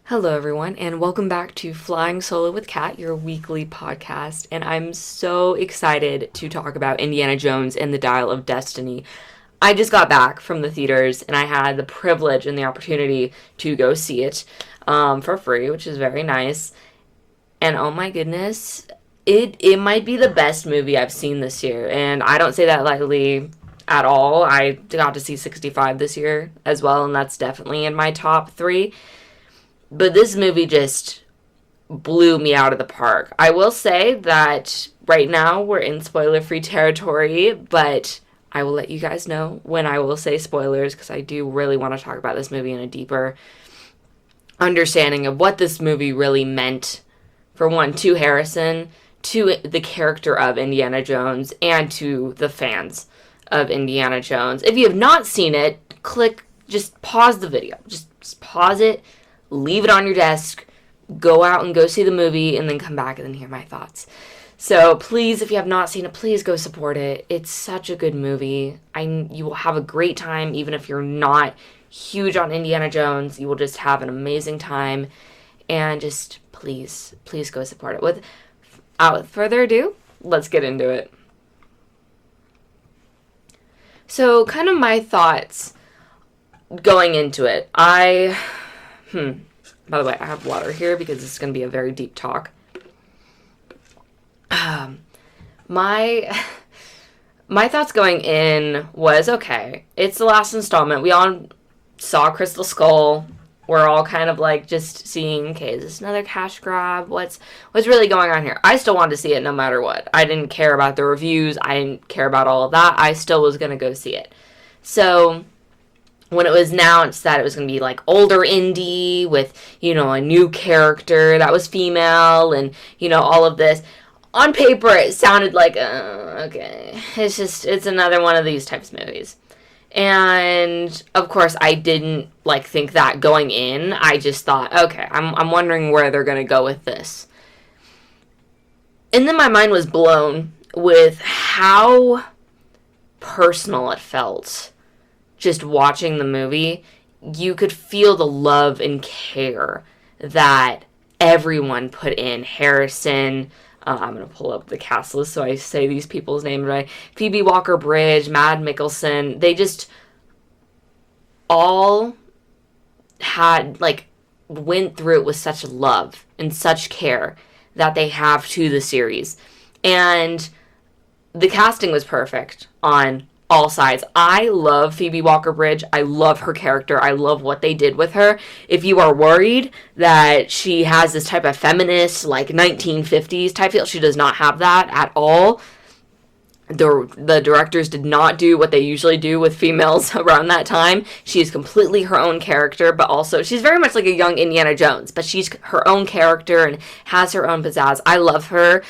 Hello, everyone, and welcome back to Flying Solo with Kat, your weekly podcast. And I'm so excited to talk about Indiana Jones and the Dial of Destiny. I just got back from the theaters, and I had the privilege and the opportunity to go see it for free, which is very nice. And oh my goodness, it might be the best movie I've seen this year, and I don't say that lightly at all. I got to see 65 this year as well, and that's definitely in my top three. But this movie just blew me out of the park. I will say that right now we're in spoiler free territory, but I will let you guys know when I will say spoilers because I do really want to talk about this movie in a deeper understanding of what this movie really meant, for one, to Harrison, to the character of Indiana Jones, and to the fans of Indiana Jones. If you have not seen it, just pause the video. Just pause it, leave it on your desk, go out and go see the movie, and then come back and then hear my thoughts. So please, if you have not seen it, please go support it. It's such a good movie. You will have a great time, even if you're not huge on Indiana Jones. You will just have an amazing time, and just please go support it. Without further ado, let's get into it. So, kind of my thoughts going into it. By the way, I have water here because this is going to be a very deep talk. My thoughts going in was, okay, it's the last installment. We all saw Crystal Skull. We're all kind of like just seeing, okay, is this another cash grab? What's really going on here? I still wanted to see it no matter what. I didn't care about the reviews. I didn't care about all of that. I still was going to go see it. So when it was announced that it was going to be like older Indy with, a new character that was female and, all of this, on paper it sounded like, okay, it's another one of these types of movies. And of course I didn't think that going in. I just thought, okay, I'm wondering where they're going to go with this. And then my mind was blown with how personal it felt. Just watching the movie, you could feel the love and care that everyone put in. Harrison, I'm going to pull up the cast list so I say these people's names right. Phoebe Waller-Bridge, Mads Mikkelsen, they just all had, went through it with such love and such care that they have to the series. And the casting was perfect on all sides. I love Phoebe Waller-Bridge. I love her character. I love what they did with her. If you are worried that she has this type of feminist, 1950s type feel, she does not have that at all. The directors did not do what they usually do with females around that time. She is completely her own character, but also she's very much like a young Indiana Jones, but she's her own character and has her own pizzazz. I love her.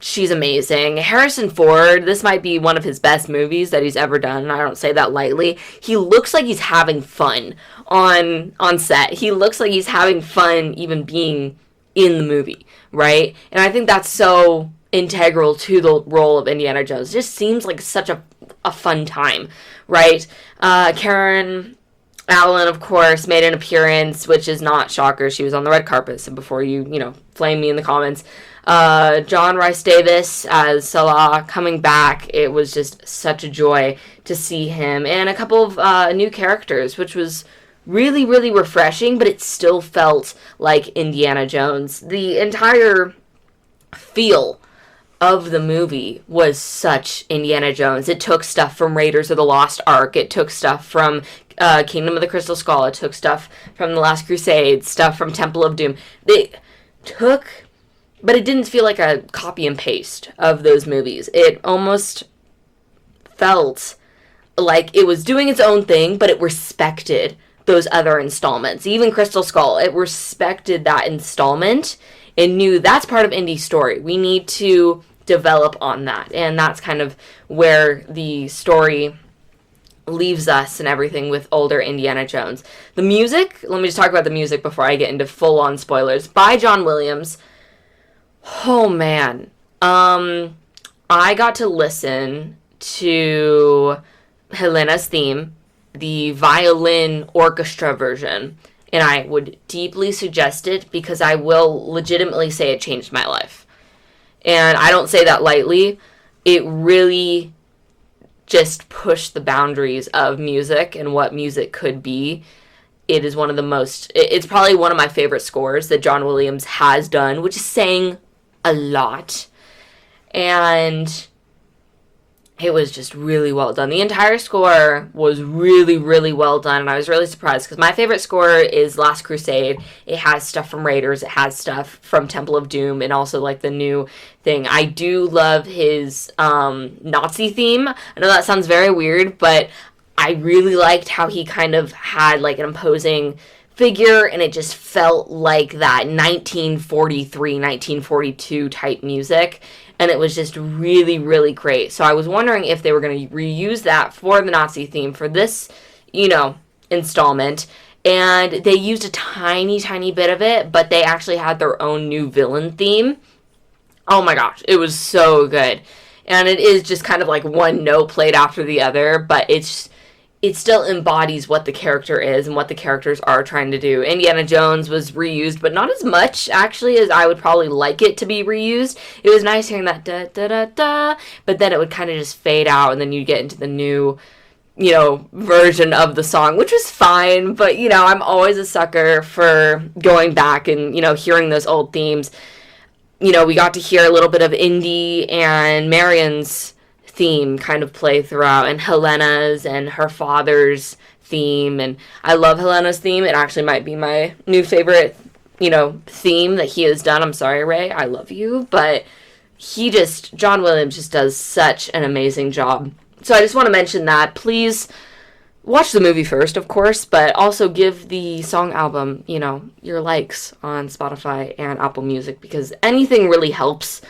She's amazing. Harrison Ford, this might be one of his best movies that he's ever done, and I don't say that lightly. He looks like he's having fun on set. He looks like he's having fun even being in the movie, right? And I think that's so integral to the role of Indiana Jones. It just seems like such a fun time, right? Karen Allen, of course, made an appearance, which is not shocker. She was on the red carpet, so before you flame me in the comments. John Rhys Davis as Salah coming back. It was just such a joy to see him. And a couple of new characters, which was really, really refreshing, but it still felt like Indiana Jones. The entire feel of the movie was such Indiana Jones. It took stuff from Raiders of the Lost Ark. It took stuff from Kingdom of the Crystal Skull. It took stuff from The Last Crusade, stuff from Temple of Doom. But it didn't feel like a copy and paste of those movies. It almost felt like it was doing its own thing, but it respected those other installments. Even Crystal Skull, it respected that installment and knew that's part of Indy's story. We need to develop on that. And that's kind of where the story leaves us and everything with older Indiana Jones. The music, let me just talk about the music before I get into full-on spoilers. By John Williams. Oh, man. I got to listen to Helena's theme, the violin orchestra version, and I would deeply suggest it because I will legitimately say it changed my life. And I don't say that lightly. It really just pushed the boundaries of music and what music could be. It is one of the most, it's probably one of my favorite scores that John Williams has done, which is saying a lot. And it was just really well done. The entire score was really, really well done, and I was really surprised because my favorite score is Last Crusade. It has stuff from Raiders, it has stuff from Temple of Doom, and also like the new thing. I do love his Nazi theme. I know that sounds very weird, but I really liked how he kind of had like an imposing figure, and it just felt like that 1943, 1942 type music. And it was just really, really great. So I was wondering if they were going to reuse that for the Nazi theme for this, installment. And they used a tiny, tiny bit of it, but they actually had their own new villain theme. Oh my gosh, it was so good. And it is just kind of like one note played after the other, but it still embodies what the character is and what the characters are trying to do. Indiana Jones was reused, but not as much, actually, as I would probably like it to be reused. It was nice hearing that da-da-da-da, but then it would kind of just fade out, and then you'd get into the new, version of the song, which was fine, but, I'm always a sucker for going back and, hearing those old themes. We got to hear a little bit of Indy and Marion's theme kind of play throughout, and Helena's and her father's theme, and I love Helena's theme. It actually might be my new favorite, theme that he has done. I'm sorry, Ray, I love you, but John Williams just does such an amazing job. So I just want to mention that. Please watch the movie first, of course, but also give the song album, your likes on Spotify and Apple Music, because anything really helps.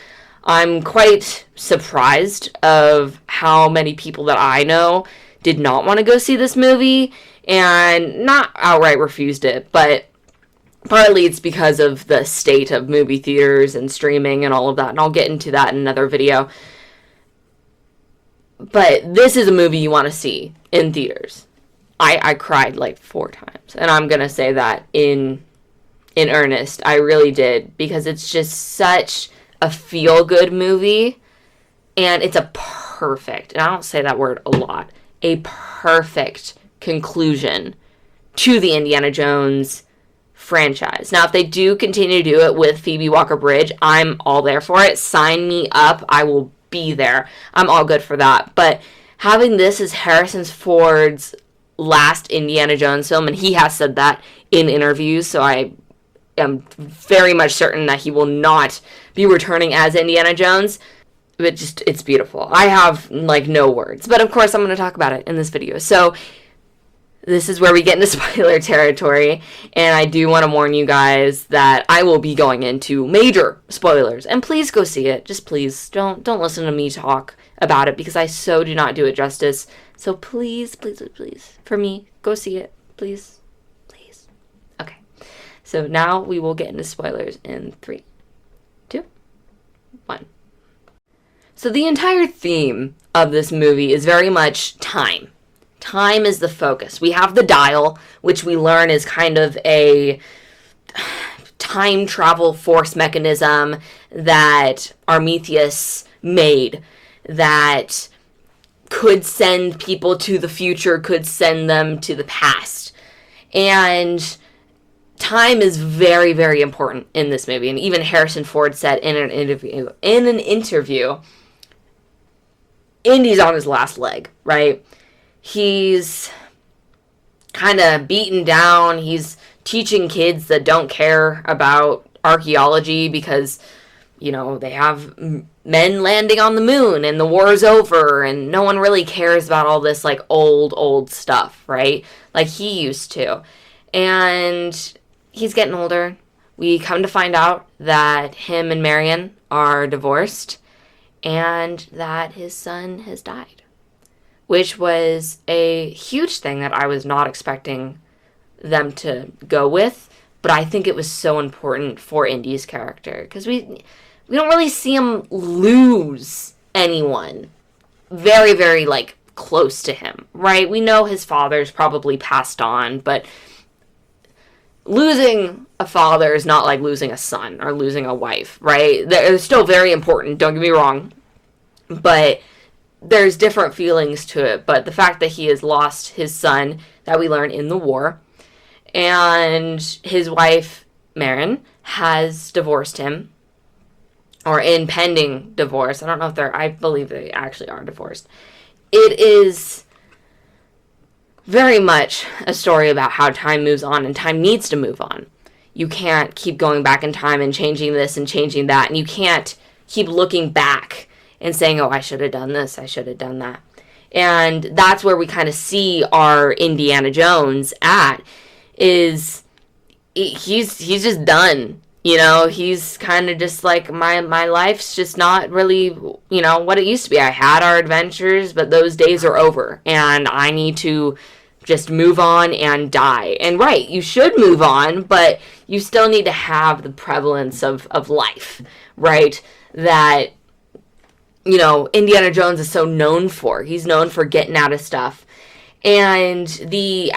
I'm quite surprised of how many people that I know did not want to go see this movie and not outright refused it, but partly it's because of the state of movie theaters and streaming and all of that, and I'll get into that in another video. But this is a movie you want to see in theaters. I cried like 4 times, and I'm going to say that in earnest. I really did, because it's just such a feel-good movie, and it's a perfect, and I don't say that word a lot, a perfect conclusion to the Indiana Jones franchise. Now, if they do continue to do it with Phoebe Waller-Bridge, I'm all there for it. Sign me up. I will be there. I'm all good for that. But having this as Harrison Ford's last Indiana Jones film, and he has said that in interviews, so I am very much certain that he will not be returning as Indiana Jones. But it's beautiful. I have no words, but of course I'm going to talk about it in this video. So this is where we get into spoiler territory, and I do want to warn you guys that I will be going into major spoilers, and please go see it. Just please don't listen to me talk about it, because I so do not do it justice. So please, please, please, for me, go see it, please. Okay, so now we will get into spoilers in 3, 2, 1. So the entire theme of this movie is very much time. Time is the focus. We have the Dyle, which we learn is kind of a time travel force mechanism that Prometheus made that could send people to the future, could send them to the past. And time is very, very important in this movie. And even Harrison Ford said in an interview, Indy's on his last leg, right? He's kind of beaten down. He's teaching kids that don't care about archaeology because, they have men landing on the moon and the war's over and no one really cares about all this old stuff, right? Like he used to. And he's getting older. We come to find out that him and Marion are divorced and that his son has died, which was a huge thing that I was not expecting them to go with, but I think it was so important for Indy's character, because we don't really see him lose anyone very, very, close to him, right? We know his father's probably passed on, but losing a father is not like losing a son or losing a wife, right? They're still very important, don't get me wrong, but there's different feelings to it. But the fact that he has lost his son that we learn in the war, and his wife, Marin, has divorced him, or in pending divorce. I don't know if I believe they actually are divorced. It is very much a story about how time moves on, and time needs to move on. You can't keep going back in time and changing this and changing that, and you can't keep looking back and saying, oh, I should have done this, I should have done that. And that's where we kind of see our Indiana Jones at, is he's just done. You know, he's kind of just like, my life's just not really, you know, what it used to be. I had our adventures, but those days are over, and I need to just move on and die. And right, you should move on, but you still need to have the prevalence of life, right? That, you know, Indiana Jones is so known for. He's known for getting out of stuff. And the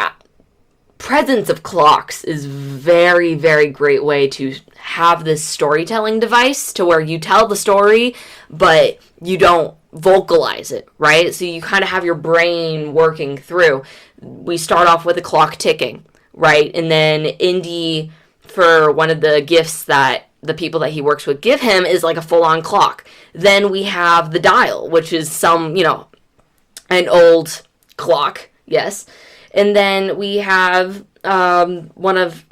presence of clocks is very, very great way to have this storytelling device to where you tell the story, but you don't vocalize it, right? So you kind of have your brain working through. We start off with a clock ticking, right? And then Indy, for one of the gifts that the people that he works with give him, is like a full-on clock. Then we have the dial, which is some, you know, an old clock, yes. And then we have one of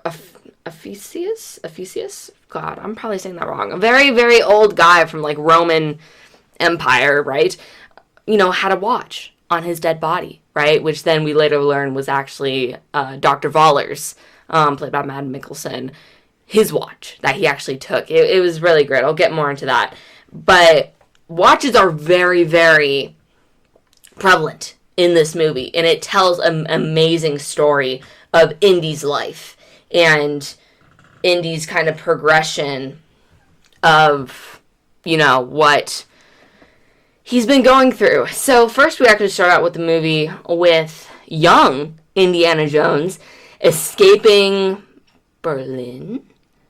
Ephesius? God, I'm probably saying that wrong. A very, very old guy from like Roman Empire, right? You know, had a watch on his dead body, right? Which then we later learn was actually Dr. Voller's, played by Mads Mikkelsen, his watch that he actually took. It was really great. I'll get more into that. But watches are very, very prevalent in this movie, and it tells an amazing story of Indy's life and Indy's kind of progression of, you know, what he's been going through. So first we actually start out with the movie with young Indiana Jones escaping Berlin,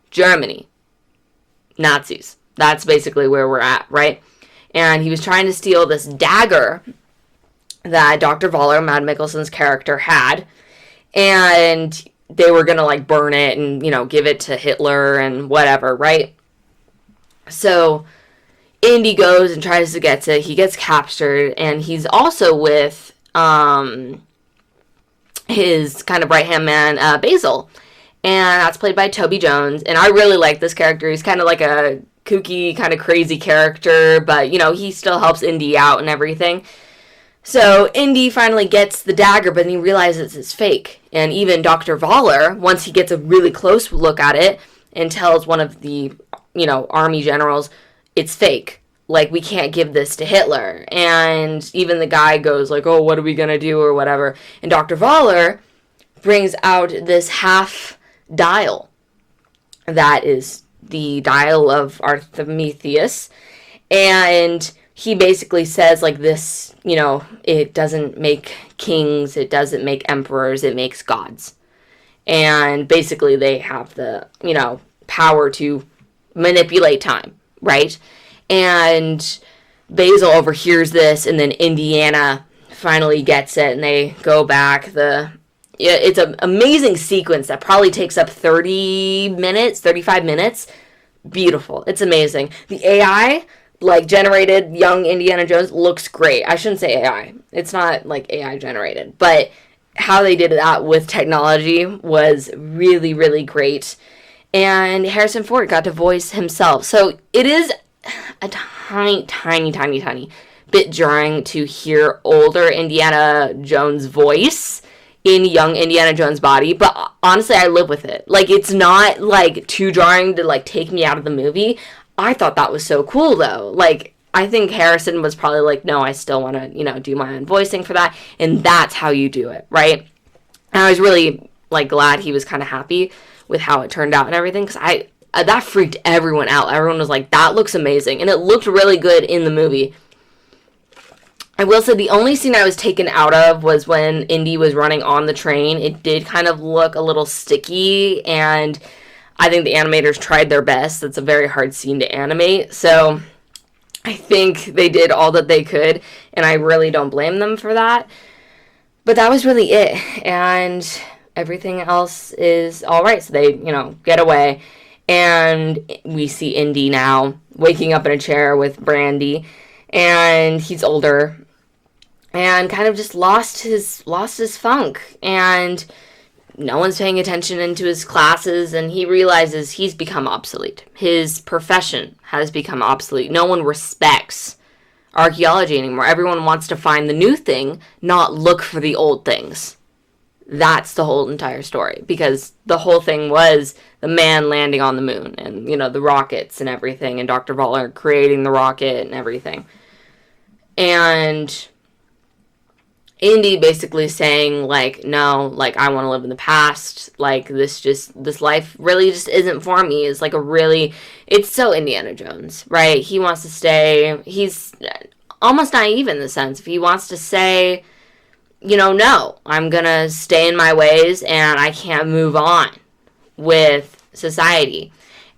Germany, Nazis. That's basically where we're at, right? And he was trying to steal this dagger that Dr. Voller, Mads Mikkelsen's character, had, and they were gonna like burn it and, you know, give it to Hitler and whatever, right? So Indy goes and tries to get it. He gets captured, and he's also with his kind of right-hand man, Basil, and that's played by Toby Jones. And I really like this character. He's kind of like a kooky, kind of crazy character, but, you know, he still helps Indy out and everything. So Indy finally gets the dagger, but then he realizes it's fake. And even Dr. Voller, once he gets a really close look at it, and tells one of the, you know, army generals, it's fake. Like, we can't give this to Hitler. And even the guy goes like, oh, what are we going to do or whatever. And Dr. Voller brings out this half dial. That is the dial of Artemethius. And he basically says, like, this, you know, it doesn't make kings, it doesn't make emperors, it makes gods. And basically they have the, you know, power to manipulate time, right? And Basil overhears this, and then Indiana finally gets it, and they go back. It's an amazing sequence that probably takes up 30 minutes, 35 minutes. Beautiful. It's amazing. The AI, like, generated young Indiana Jones looks great. I shouldn't say AI. It's not, like, AI generated. But how they did that with technology was really, really great. And Harrison Ford got to voice himself. So it is a tiny bit jarring to hear older Indiana Jones' voice in young Indiana Jones' body, but honestly, I live with it. Like, it's not, like, too jarring to, like, take me out of the movie. I thought that was so cool, though. Like, I think Harrison was probably like, no, I still want to, you know, do my own voicing for that, and that's how you do it, right? And I was really, like, glad he was kind of happy with how it turned out and everything, because that freaked everyone out. Everyone was like, that looks amazing. And it looked really good in the movie. I will say the only scene I was taken out of was when Indy was running on the train. It did kind of look a little sticky, and I think the animators tried their best. It's a very hard scene to animate, so I think they did all that they could, and I really don't blame them for that. But that was really it, and everything else is all right. So they, get away, and we see Indy now waking up in a chair with Brandy, and he's older and kind of just lost his funk, and no one's paying attention into his classes, and he realizes he's become obsolete. His profession has become obsolete. No one respects archaeology anymore. Everyone wants to find the new thing, not look for the old things. That's the whole entire story, because the whole thing was the man landing on the moon and, the rockets and everything, and Dr. Voller creating the rocket and everything. And Indy basically saying, no, I want to live in the past. This life really just isn't for me. It's so Indiana Jones, right? He wants to stay, he's almost naive in the sense. If he wants to say, no, I'm going to stay in my ways and I can't move on with society.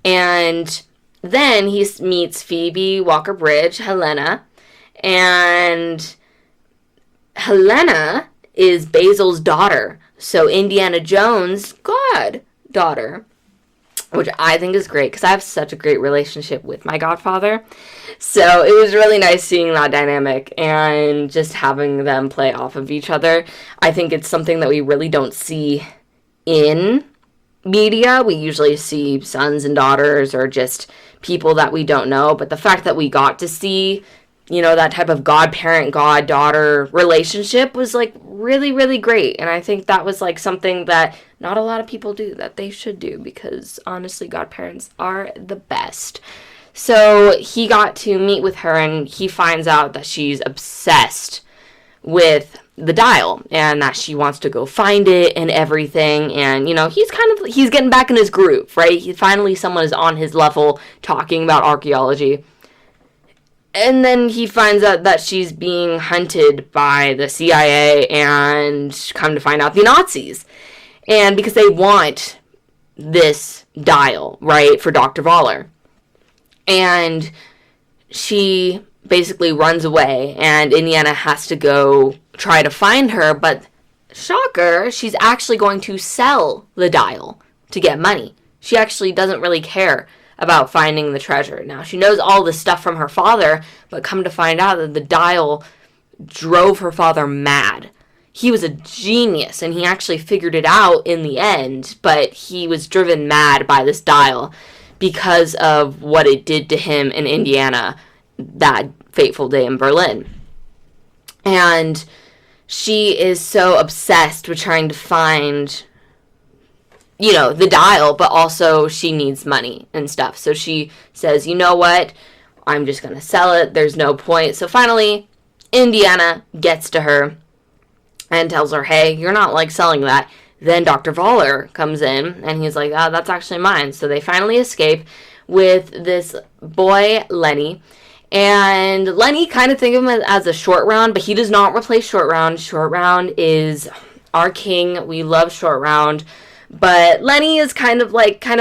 And then he meets Phoebe Walker-Bridge, Helena, and Helena is Basil's daughter. So Indiana Jones' goddaughter, which I think is great because I have such a great relationship with my godfather. So it was really nice seeing that dynamic and just having them play off of each other. I think it's something that we really don't see in media. We usually see sons and daughters or just people that we don't know. But the fact that we got to see, that type of godparent, goddaughter relationship was really, really great. And I think that was something that not a lot of people do, that they should do, because honestly, godparents are the best. So he got to meet with her, and he finds out that she's obsessed with the Dyle and that she wants to go find it and everything. And, he's getting back in his groove, right? Finally, someone is on his level talking about archaeology. And then he finds out that she's being hunted by the CIA and, come to find out, the Nazis. And because they want this Dyle, right, for Dr. Voller. And she basically runs away, and Indiana has to go try to find her. But, shocker, she's actually going to sell the Dyle to get money. She actually doesn't really care about finding the treasure. Now, she knows all this stuff from her father, but come to find out that the Dyle drove her father mad. He was a genius, and he actually figured it out in the end, but he was driven mad by this Dyle because of what it did to him in Indiana that fateful day in Berlin. And she is so obsessed with trying to find, the Dyle, but also she needs money and stuff. So she says, you know what? I'm just going to sell it. There's no point. So finally, Indiana gets to her and tells her, hey, you're not selling that. Then Dr. Voller comes in, and he's like, oh, that's actually mine. So they finally escape with this boy, Lenny. And Lenny, kind of think of him as a short round, but he does not replace short round. Short round is our king. We love short round. But Lenny is kind of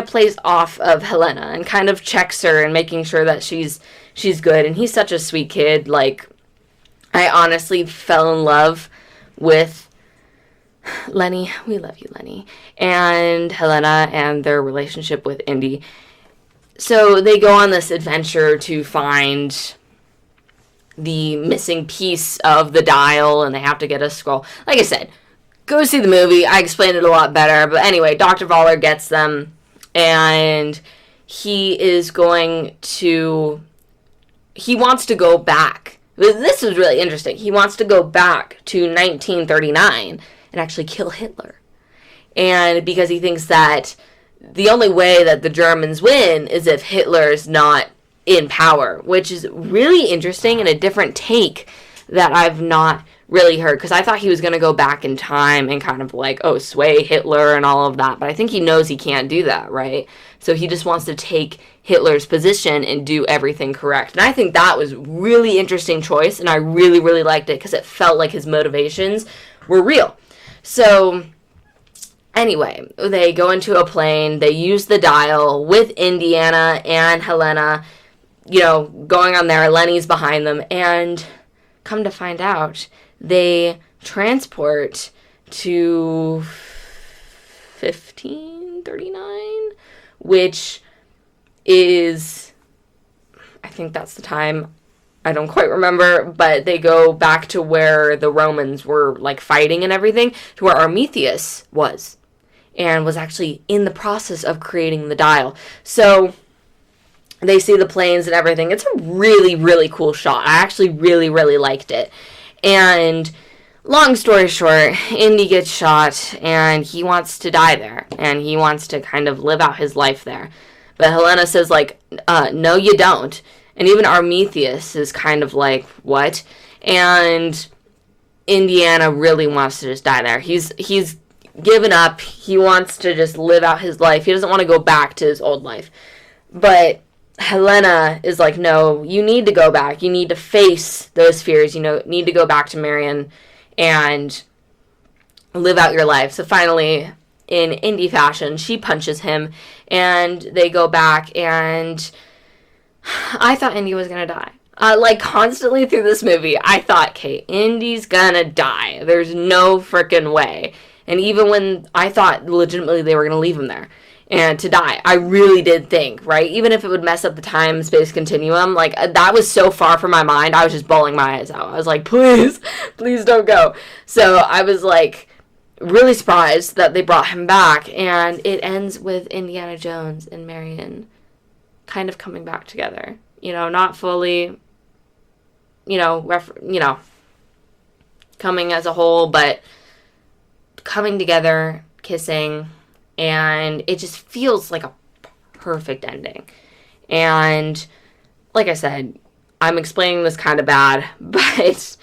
plays off of Helena and kind of checks her and making sure that she's good. And he's such a sweet kid. I honestly fell in love with Lenny. We love you, Lenny. And Helena and their relationship with Indy. So they go on this adventure to find the missing piece of the Dyle, and they have to get a scroll. Like I said, go see the movie. I explained it a lot better. But anyway, Dr. Voller gets them, and he wants to go back. This is really interesting. He wants to go back to 1939 and actually kill Hitler. And because he thinks that the only way that the Germans win is if Hitler's not in power, which is really interesting and a different take that I've not really hurt, because I thought he was going to go back in time and kind of like, oh, sway Hitler and all of that. But I think he knows he can't do that, right? So he just wants to take Hitler's position and do everything correct. And I think that was really interesting choice, and I really, really liked it because it felt like his motivations were real. So anyway, they go into a plane. They use the Dyle with Indiana and Helena, going on there. Lenny's behind them. And come to find out, they transport to 1539, which is, I think that's the time. I don't quite remember, but they go back to where the Romans were like fighting and everything, to where Prometheus was, and was actually in the process of creating the Dyle. So they see the planes and everything. It's a really, really cool shot. I actually really, really liked it. And long story short, Indy gets shot, and he wants to die there, and he wants to kind of live out his life there. But Helena says, like, no, you don't. And even Prometheus is kind of like, what? And Indiana really wants to just die there. He's given up. He wants to just live out his life. He doesn't want to go back to his old life. But Helena is like, no, you need to go back. You need to face those fears. You need to go back to Marion and live out your life. So finally, in Indy fashion, she punches him, and they go back, and I thought Indy was going to die. Like, constantly through this movie, I thought, okay, Indy's going to die. There's no freaking way. And even when I thought legitimately they were going to leave him there and to die, I really did think, right? Even if it would mess up the time-space continuum, like, that was so far from my mind, I was just bawling my eyes out. I was like, please, please don't go. So I was, like, really surprised that they brought him back, and it ends with Indiana Jones and Marion kind of coming back together. Not fully, coming as a whole, but coming together, kissing, and it just feels like a perfect ending. And like I said, I'm explaining this kind of bad, but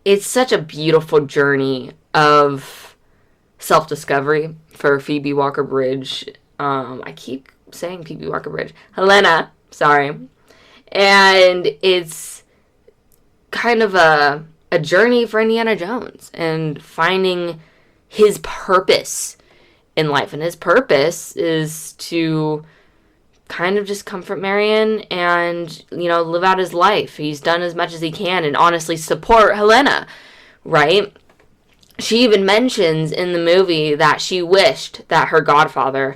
it's such a beautiful journey of self-discovery for Phoebe Waller-Bridge. I keep saying Phoebe Waller-Bridge. Helena, sorry. And it's kind of a journey for Indiana Jones and finding his purpose in life. And his purpose is to kind of just comfort Marion and, live out his life. He's done as much as he can and honestly support Helena, right? She even mentions in the movie that she wished that her godfather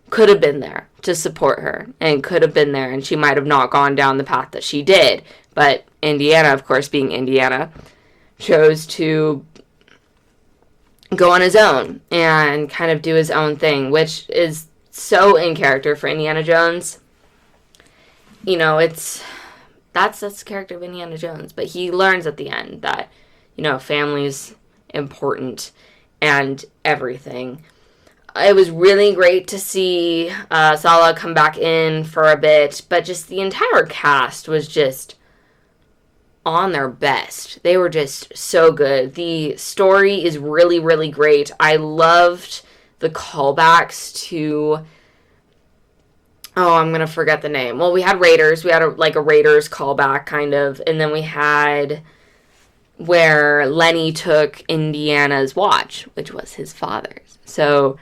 could have been there to support her and could have been there, and she might have not gone down the path that she did. But Indiana, of course, being Indiana, chose to go on his own and kind of do his own thing, which is so in character for Indiana Jones. That's the character of Indiana Jones. But he learns at the end that, family's important and everything. It was really great to see Sala come back in for a bit, but just the entire cast was just on their best. They were just so good. The story is really, really great. I loved the callbacks to, I'm going to forget the name. Well, we had Raiders. We had a Raiders callback kind of, and then we had where Lenny took Indiana's watch, which was his father's. So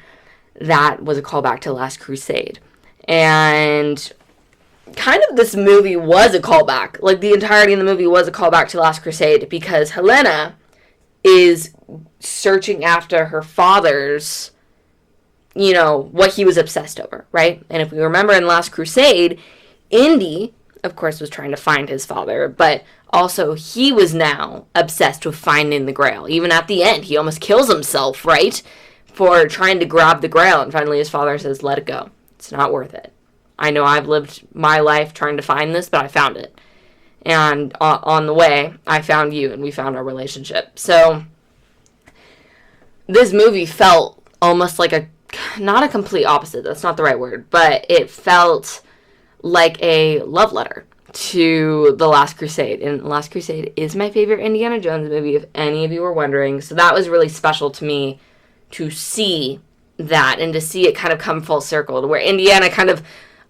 that was a callback to Last Crusade. And kind of this movie was a callback. Like, the entirety of the movie was a callback to Last Crusade, because Helena is searching after her father's, what he was obsessed over, right? And if we remember in Last Crusade, Indy, of course, was trying to find his father, but also he was now obsessed with finding the Grail. Even at the end, he almost kills himself, right? For trying to grab the Grail, and finally his father says, let it go. It's not worth it. I know I've lived my life trying to find this, but I found it. And on the way, I found you, and we found our relationship. So this movie felt almost like not a complete opposite, that's not the right word, but it felt like a love letter to The Last Crusade. And Last Crusade is my favorite Indiana Jones movie, if any of you were wondering. So that was really special to me to see that and to see it kind of come full circle to where Indiana kind of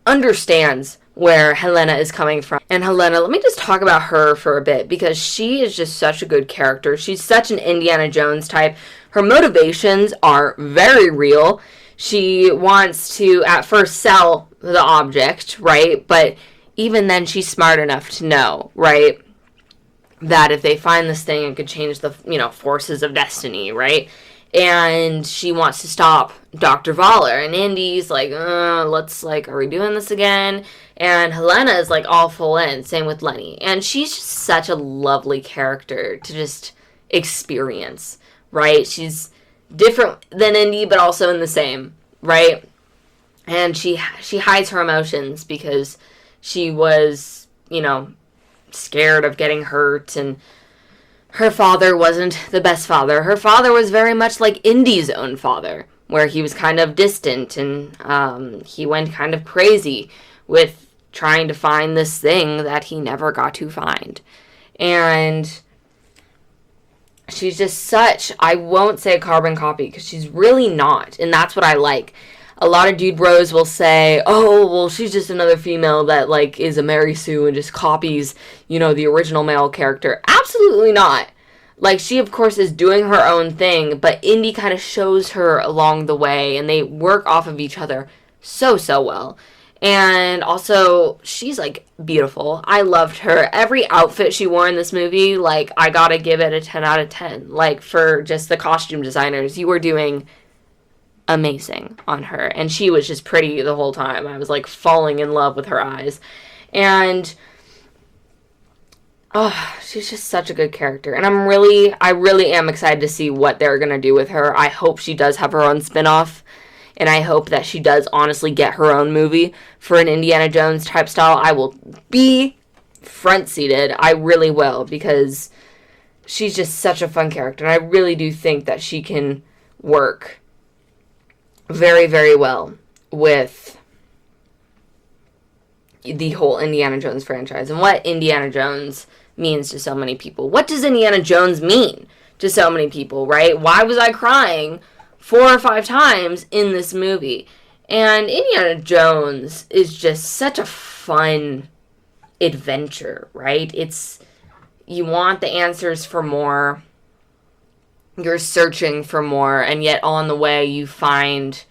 understands where Helena is coming from. And Helena, let me just talk about her for a bit because she is just such a good character. She's such an Indiana Jones type. Her motivations are very real. She wants to at first sell the object, right? But even then she's smart enough to know, right, that if they find this thing, it could change the, forces of destiny, right? And she wants to stop Dr. Voller. And Indy's like, are we doing this again? And Helena is like all full in. Same with Lenny. And she's just such a lovely character to just experience, right? She's different than Indy, but also in the same, right? And she hides her emotions because she was, scared of getting hurt, and her father wasn't the best father. Her father was very much like Indy's own father, where he was kind of distant, and he went kind of crazy with trying to find this thing that he never got to find. And she's just such, I won't say a carbon copy, because she's really not, and that's what I like. A lot of dude bros will say, oh, well, she's just another female that, is a Mary Sue and just copies, the original male character. Absolutely not. She, of course, is doing her own thing, but Indy kind of shows her along the way, and they work off of each other so, so well. And also, she's, beautiful. I loved her. Every outfit she wore in this movie, I gotta give it a 10 out of 10. For just the costume designers, you were doing amazing on her, and she was just pretty the whole time. I was falling in love with her eyes, and she's just such a good character, and I really am excited to see what they're gonna do with her. I hope she does have her own spin-off, and I hope that she does honestly get her own movie for an Indiana Jones type style. I will be front-seated. I really will, because she's just such a fun character, and I really do think that she can work very, very well with the whole Indiana Jones franchise and what Indiana Jones means to so many people. What does Indiana Jones mean to so many people, right? Why was I crying 4 or 5 times in this movie? And Indiana Jones is just such a fun adventure, right? You want the answers for more. You're searching for more, and yet on the way you find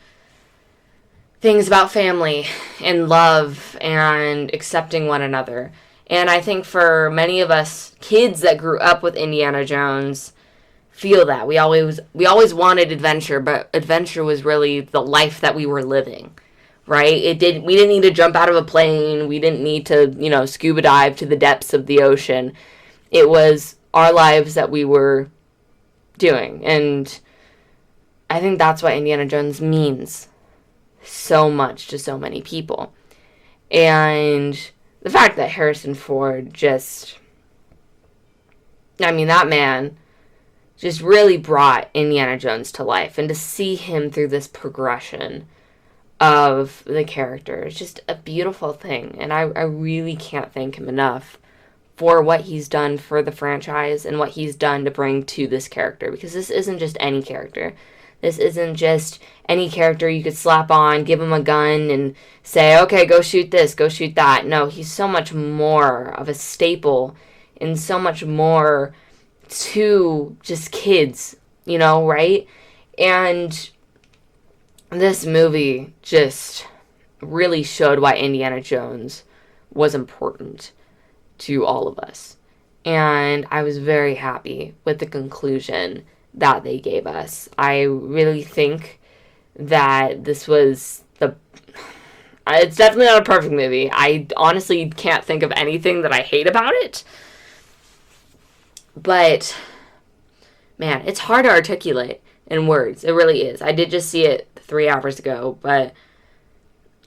things about family and love and accepting one another. And I think for many of us kids that grew up with Indiana Jones feel that. We always wanted adventure, but adventure was really the life that we were living, right? We didn't need to jump out of a plane. We didn't need to, scuba dive to the depths of the ocean. It was our lives that we were doing, and I think that's what Indiana Jones means so much to so many people. And the fact that Harrison Ford that man just really brought Indiana Jones to life, and to see him through this progression of the character is just a beautiful thing, and I really can't thank him enough for what he's done for the franchise and what he's done to bring to this character, because this isn't just any character. This isn't just any character you could slap on, give him a gun, and say, okay, go shoot this, go shoot that. No, he's so much more of a staple and so much more to just kids, right? And this movie just really showed why Indiana Jones was important to all of us. And I was very happy with the conclusion that they gave us. I really think that this was it's definitely not a perfect movie. I honestly can't think of anything that I hate about it. But, man, it's hard to articulate in words. It really is. I did just see it 3 hours ago, but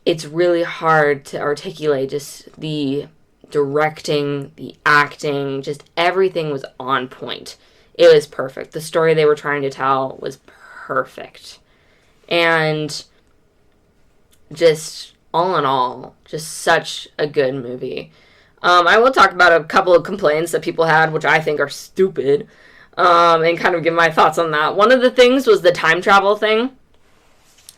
it's really hard to articulate. Just the directing, the acting, just everything was on point. It was perfect. The story they were trying to tell was perfect. And just all in all, just such a good movie. I will talk about a couple of complaints that people had, which I think are stupid, and kind of give my thoughts on that. One of the things was the time travel thing.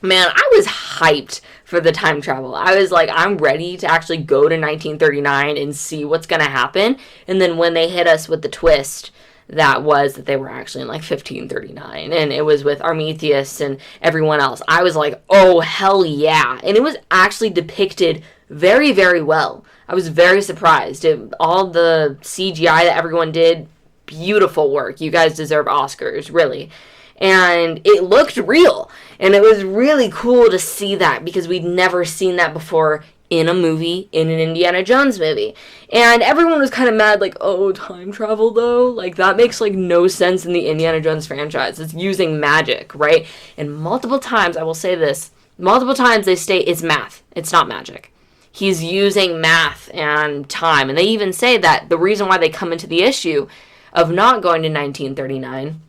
Man, I was hyped for the time travel. I was like, I'm ready to actually go to 1939 and see what's going to happen. And then when they hit us with the twist, that was that they were actually in like 1539 and it was with Armithius and everyone else, I was like, oh, hell yeah. And it was actually depicted very, very well. I was very surprised. All the CGI that everyone did, beautiful work. You guys deserve Oscars, really. And it looked real. And it was really cool to see that because we'd never seen that before in a movie, in an Indiana Jones movie. And everyone was kind of mad, like, oh, time travel, though? Like, that makes, like, no sense in the Indiana Jones franchise. It's using magic, right? And multiple times, I will say this, multiple times they state it's math. It's not magic. He's using math and time. And they even say that the reason why they come into the issue of not going to 1939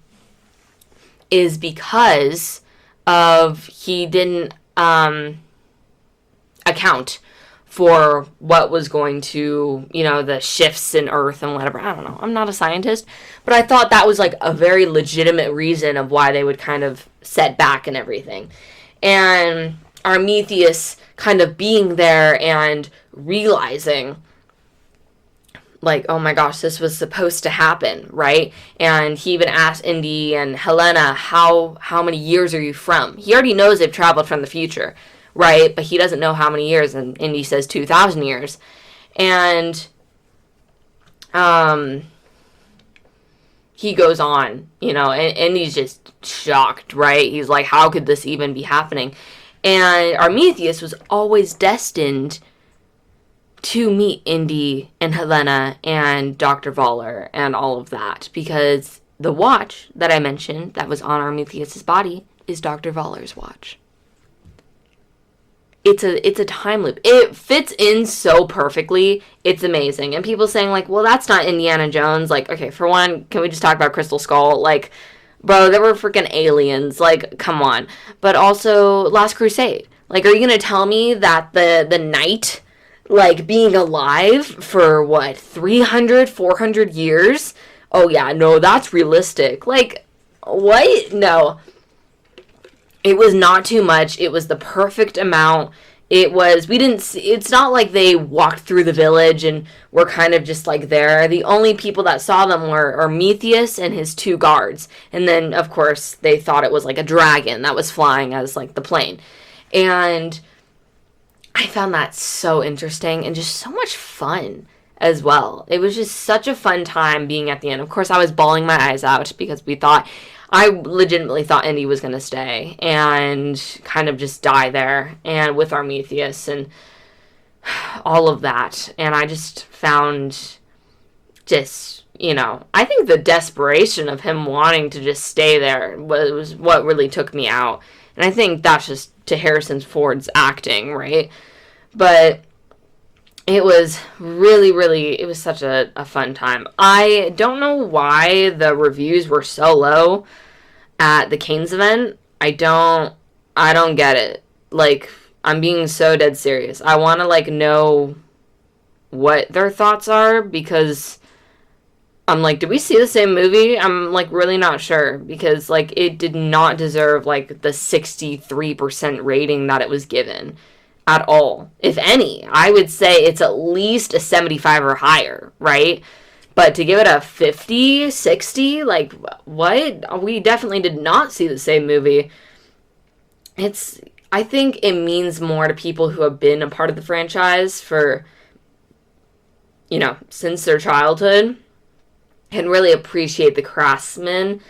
is because of he didn't account for what was going to, the shifts in Earth and whatever. I don't know. I'm not a scientist. But I thought that was like a very legitimate reason of why they would kind of set back and everything. And Armithius kind of being there and realizing, like, oh my gosh, this was supposed to happen, right? And he even asked Indy and Helena, how many years are you from? He already knows they've traveled from the future, right? But he doesn't know how many years, and Indy says 2,000 years. And he goes on, and he's just shocked, right? He's like, how could this even be happening? And Armithius was always destined to meet Indy and Helena and Dr. Voller and all of that, because the watch that I mentioned that was on Armithius' body is Dr. Voller's watch. It's a time loop. It fits in so perfectly. It's amazing. And people saying, like, well, that's not Indiana Jones. Like, okay, for one, can we just talk about Crystal Skull? Like, bro, there were freaking aliens. Like, come on. But also Last Crusade. Like, are you going to tell me that the knight, like, being alive for, 300, 400 years? Oh, yeah, no, that's realistic. Like, what? No. It was not too much. It was the perfect amount. It's not like they walked through the village and were kind of just, like, there. The only people that saw them were Armithius and his 2 guards. And then, of course, they thought it was, like, a dragon that was flying as, like, the plane. And I found that so interesting and just so much fun as well. It was just such a fun time being at the end. Of course, I was bawling my eyes out because I legitimately thought Indy was going to stay and kind of just die there and with Armithius and all of that. And I just found I think the desperation of him wanting to just stay there was what really took me out. And I think that's just to Harrison Ford's acting, right? But it was really, it was such a fun time. I don't know why the reviews were so low at the Canes event. I don't get it. Like, I'm being so dead serious. I want to, know what their thoughts are, because I'm like, did we see the same movie? I'm, really not sure, because, it did not deserve, the 63% rating that it was given at all. If any, I would say it's at least a 75 or higher, right? But to give it a 50, 60, what? We definitely did not see the same movie. I think it means more to people who have been a part of the franchise for, since their childhood, and really appreciate the craftsmen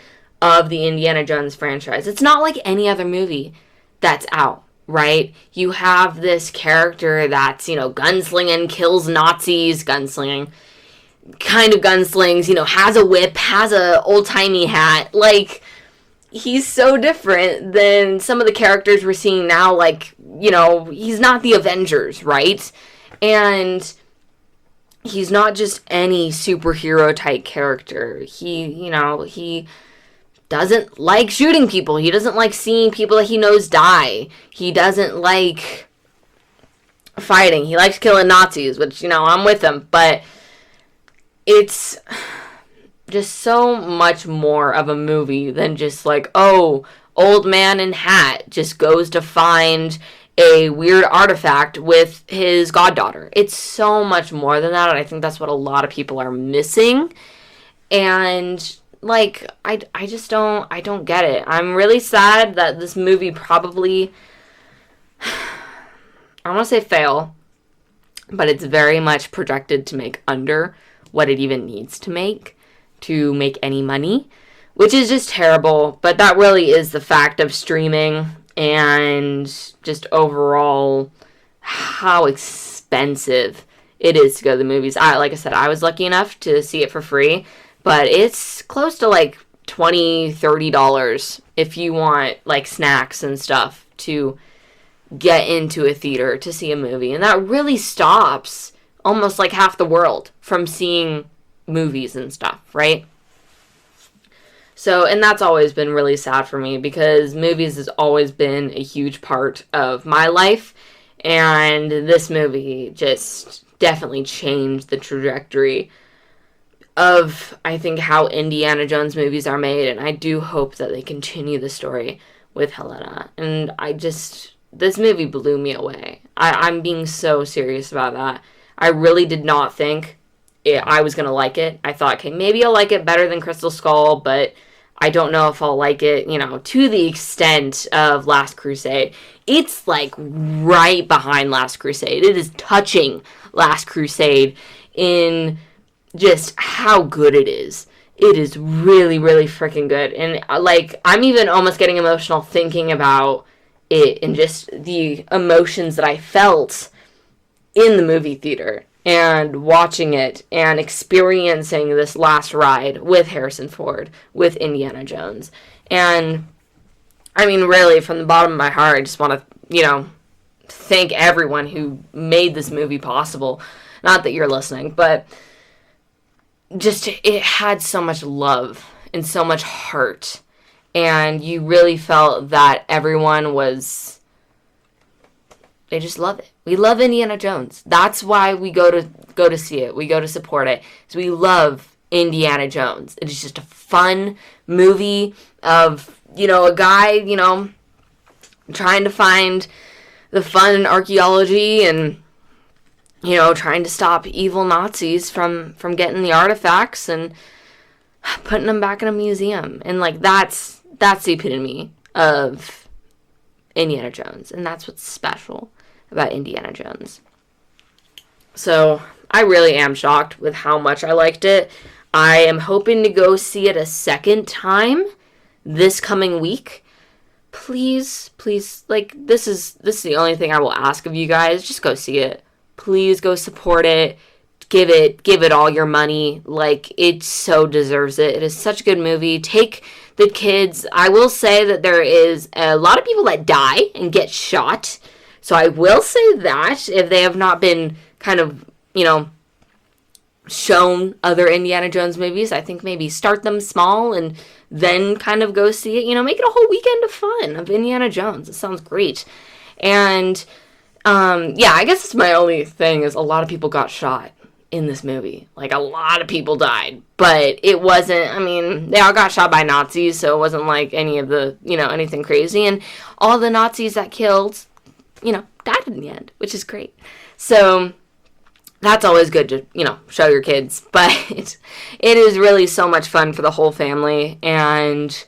of the Indiana Jones franchise. It's not like any other movie that's out, right? You have this character that's, gunslinging, kills Nazis, gunslinging, kind of gunslings, has a whip, has a old-timey hat. He's so different than some of the characters we're seeing now. He's not the Avengers, right? And he's not just any superhero type character. He doesn't like shooting people. He doesn't like seeing people that he knows die. He doesn't like fighting. He likes killing Nazis, which, I'm with him. But it's just so much more of a movie than just like, oh, old man in hat just goes to find a weird artifact with his goddaughter. It's so much more than that, and I think that's what a lot of people are missing. And like, I just don't get it. I'm really sad that this movie probably, I don't want to say fail, but it's very much projected to make under what it even needs to make any money, which is just terrible. But that really is the fact of streaming and just overall how expensive it is to go to the movies. Like I said, I was lucky enough to see it for free, but it's close to like $20-$30 if you want like snacks and stuff to get into a theater to see a movie. And that really stops almost like half the world from seeing movies and stuff, right? So, and that's always been really sad for me because movies has always been a huge part of my life, and this movie just definitely changed the trajectory of, I think, how Indiana Jones movies are made, and I do hope that they continue the story with Helena. And this movie blew me away. I'm being so serious about that. I really did not think I was going to like it. I thought, okay, maybe I'll like it better than Crystal Skull, but I don't know if I'll like it, to the extent of Last Crusade. It's like right behind Last Crusade. It is touching Last Crusade in just how good it is. It is really, really freaking good. And like, I'm even almost getting emotional thinking about it and just the emotions that I felt in the movie theater and watching it and experiencing this last ride with Harrison Ford, with Indiana Jones. And I mean, really, from the bottom of my heart, I just want to, thank everyone who made this movie possible. Not that you're listening, but just it had so much love and so much heart. And you really felt that everyone was, they just love it. We love Indiana Jones. That's why we go to see it. We go to support it. So we love Indiana Jones. It is just a fun movie of, a guy, trying to find the fun in archaeology and, trying to stop evil Nazis from getting the artifacts and putting them back in a museum. And like that's the epitome of Indiana Jones. And that's what's special about Indiana Jones. So I really am shocked with how much I liked it. I am hoping to go see it a second time this coming week. Please, like, this is the only thing I will ask of you guys. Just go see it. Please go support it. Give it all your money. Like, it so deserves it. It is such a good movie. Take the kids. I will say that there is a lot of people that die and get shot. So I will say that if they have not been kind of, shown other Indiana Jones movies, I think maybe start them small and then kind of go see it. Make it a whole weekend of fun of Indiana Jones. It sounds great. And, I guess it's my only thing is a lot of people got shot in this movie. Like, a lot of people died. But it wasn't, they all got shot by Nazis, so it wasn't like any of the, anything crazy. And all the Nazis that killed, died in the end, which is great. So that's always good to, show your kids. But it is really so much fun for the whole family. And,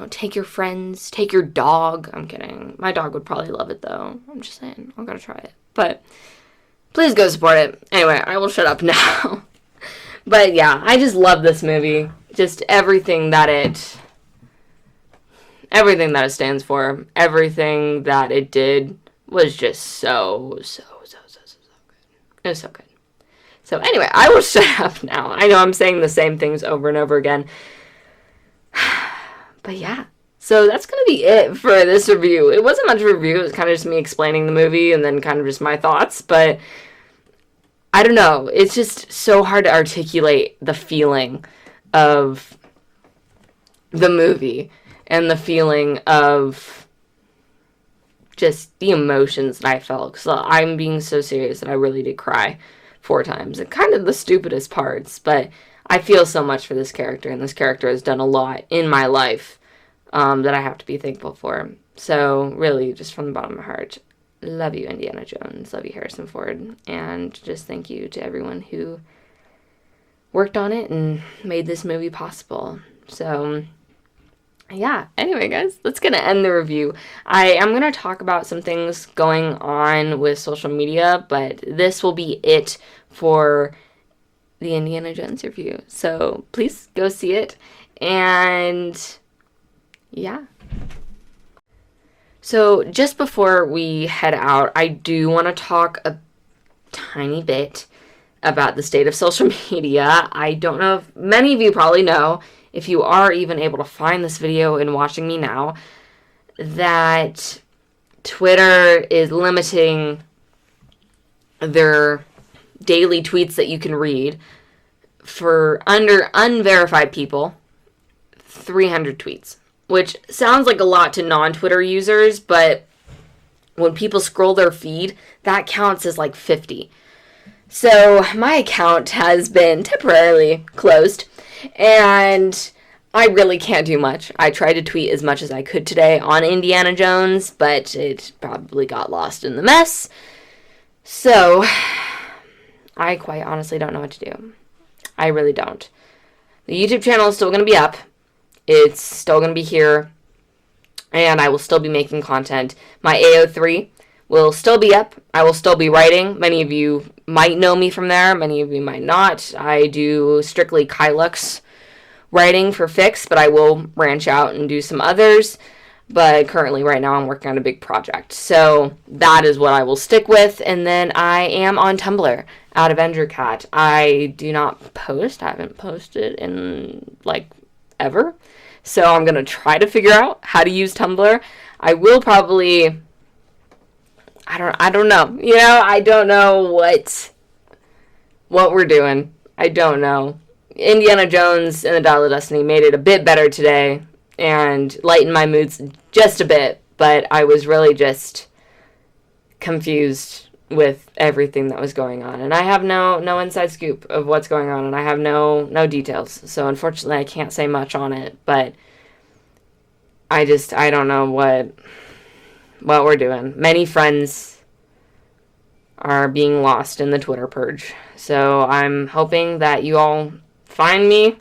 take your friends, take your dog. I'm kidding. My dog would probably love it, though. I'm just saying. I'm going to try it. But please go support it. Anyway, I will shut up now. But yeah, I just love this movie. Just everything that it stands for, everything that it did was just so good. It was so good. So anyway, I will shut up now. I know I'm saying the same things over and over again. But yeah, so that's going to be it for this review. It wasn't much of a review. It was kind of just me explaining the movie and then kind of just my thoughts. But I don't know. It's just so hard to articulate the feeling of the movie and the feeling of just the emotions that I felt. Because I'm being so serious that I really did cry 4 times. And kind of the stupidest parts. But I feel so much for this character. And this character has done a lot in my life that I have to be thankful for. So really, just from the bottom of my heart, love you, Indiana Jones. Love you, Harrison Ford. And just thank you to everyone who worked on it and made this movie possible. So yeah, anyway, guys, that's going to end the review. I am going to talk about some things going on with social media, but this will be it for the Indiana Jones review. So please go see it. And yeah. So just before we head out, I do want to talk a tiny bit about the state of social media. I don't know if many of you probably know, if you are even able to find this video and watching me now, that Twitter is limiting their daily tweets that you can read for under unverified people, 300 tweets, which sounds like a lot to non-Twitter users, but when people scroll their feed, that counts as like 50. So my account has been temporarily closed, and I really can't do much. I tried to tweet as much as I could today on Indiana Jones, but it probably got lost in the mess. So I quite honestly don't know what to do. I really don't. The YouTube channel is still going to be up. It's still going to be here, and I will still be making content. My AO3 will still be up. I will still be writing. Many of you might know me from there. Many of you might not. I do strictly Kylux writing for Fix, but I will branch out and do some others. But currently, right now, I'm working on a big project. So that is what I will stick with. And then I am on Tumblr at Avenger Cat. I do not post. I haven't posted in, like, ever. So I'm going to try to figure out how to use Tumblr. I will probably... I don't know. You know, I don't know what we're doing. I don't know. Indiana Jones and the Dial of Destiny made it a bit better today and lightened my moods just a bit, but I was really just confused with everything that was going on. And I have no inside scoop of what's going on, and I have no details. So unfortunately I can't say much on it, but I don't know what we're doing. Many friends are being lost in the Twitter purge. So I'm hoping that you all find me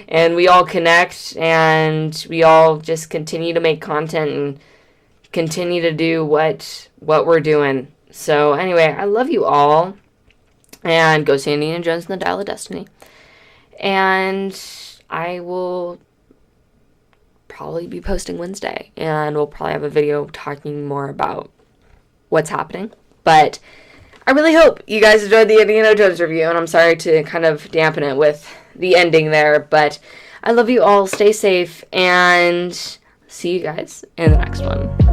and we all connect and we all just continue to make content and continue to do what we're doing. So anyway, I love you all, and go see Indiana Jones and the Dial of Destiny. And I will probably be posting Wednesday, and we'll probably have a video talking more about what's happening. But I really hope you guys enjoyed the Indiana Jones review, and I'm sorry to kind of dampen it with the ending there, but I love you all. Stay safe, and see you guys in the next one.